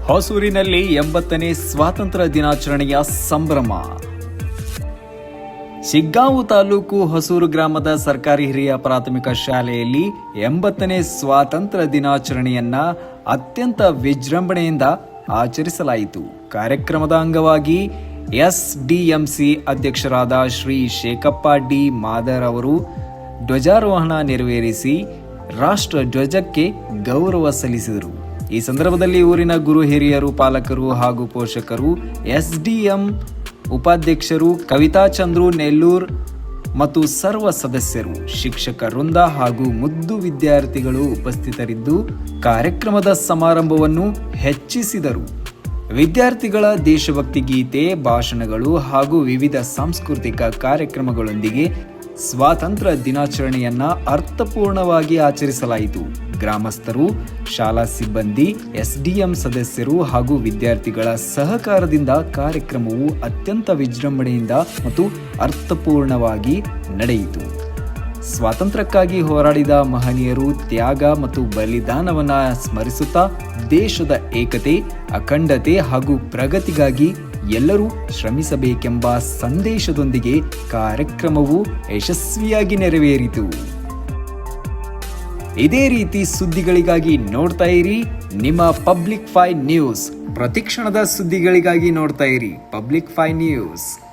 ಹೊಸೂರಿನಲ್ಲಿ 80ನೇ ಸ್ವಾತಂತ್ರ್ಯ ದಿನಾಚರಣೆಯ ಸಂಭ್ರಮ. ಶಿಗ್ಗಾಂವ ತಾಲೂಕು ಹೊಸೂರು ಗ್ರಾಮದ ಸರ್ಕಾರಿ ಹಿರಿಯ ಪ್ರಾಥಮಿಕ ಶಾಲೆಯಲ್ಲಿ 80ನೇ ಸ್ವಾತಂತ್ರ್ಯ ದಿನಾಚರಣೆಯನ್ನ ಅತ್ಯಂತ ವಿಜೃಂಭಣೆಯಿಂದ ಆಚರಿಸಲಾಯಿತು. ಕಾರ್ಯಕ್ರಮದ ಅಂಗವಾಗಿ ಎಸ್ಡಿಎಂಸಿ ಅಧ್ಯಕ್ಷರಾದ ಶ್ರೀ ಶೇಖಪ್ಪ ಡಿ ಮಾದರ್ ಅವರು ಧ್ವಜಾರೋಹಣ ನೆರವೇರಿಸಿ ರಾಷ್ಟ್ರ ಧ್ವಜಕ್ಕೆ ಗೌರವ ಸಲ್ಲಿಸಿದರು. ಈ ಸಂದರ್ಭದಲ್ಲಿ ಊರಿನ ಗುರು ಹಿರಿಯರು, ಪಾಲಕರು ಹಾಗೂ ಪೋಷಕರು, ಎಸ್ಡಿಎಂ ಉಪಾಧ್ಯಕ್ಷರು ಕವಿತಾ ಚಂದ್ರು ನೆಲ್ಲೂರ್ ಮತ್ತು ಸರ್ವ ಸದಸ್ಯರು, ಶಿಕ್ಷಕ ವೃಂದ ಹಾಗೂ ಮುದ್ದು ವಿದ್ಯಾರ್ಥಿಗಳು ಉಪಸ್ಥಿತರಿದ್ದು ಕಾರ್ಯಕ್ರಮದ ಸಮಾರಂಭವನ್ನು ಹೆಚ್ಚಿಸಿದರು. ವಿದ್ಯಾರ್ಥಿಗಳ ದೇಶಭಕ್ತಿ ಗೀತೆ, ಭಾಷಣಗಳು ಹಾಗೂ ವಿವಿಧ ಸಾಂಸ್ಕೃತಿಕ ಕಾರ್ಯಕ್ರಮಗಳೊಂದಿಗೆ ಸ್ವಾತಂತ್ರ್ಯ ದಿನಾಚರಣೆಯನ್ನ ಅರ್ಥಪೂರ್ಣವಾಗಿ ಆಚರಿಸಲಾಯಿತು. ಗ್ರಾಮಸ್ಥರು, ಶಾಲಾ ಸಿಬ್ಬಂದಿ, ಎಸ್ಡಿಎಂ ಸದಸ್ಯರು ಹಾಗೂ ವಿದ್ಯಾರ್ಥಿಗಳ ಸಹಕಾರದಿಂದ ಕಾರ್ಯಕ್ರಮವು ಅತ್ಯಂತ ವಿಜೃಂಭಣೆಯಿಂದ ಮತ್ತು ಅರ್ಥಪೂರ್ಣವಾಗಿ ನಡೆಯಿತು. ಸ್ವಾತಂತ್ರ್ಯಕ್ಕಾಗಿ ಹೋರಾಡಿದ ಮಹನೀಯರು ತ್ಯಾಗ ಮತ್ತು ಬಲಿದಾನವನ್ನ ಸ್ಮರಿಸುತ್ತಾ ದೇಶದ ಏಕತೆ, ಅಖಂಡತೆ ಹಾಗೂ ಪ್ರಗತಿಗಾಗಿ ಎಲ್ಲರೂ ಶ್ರಮಿಸಬೇಕೆಂಬ ಸಂದೇಶದೊಂದಿಗೆ ಕಾರ್ಯಕ್ರಮವು ಯಶಸ್ವಿಯಾಗಿ ನೆರವೇರಿತು. ಇದೇ ರೀತಿ ಸುದ್ದಿಗಳಿಗಾಗಿ ನೋಡ್ತಾ ಇರಿ ನಿಮ್ಮ ಪಬ್ಲಿಕ್ 5 ನ್ಯೂಸ್. ಪ್ರತಿಕ್ಷಣದ ಸುದ್ದಿಗಳಿಗಾಗಿ ನೋಡ್ತಾ ಇರಿ ಪಬ್ಲಿಕ್ 5 ನ್ಯೂಸ್.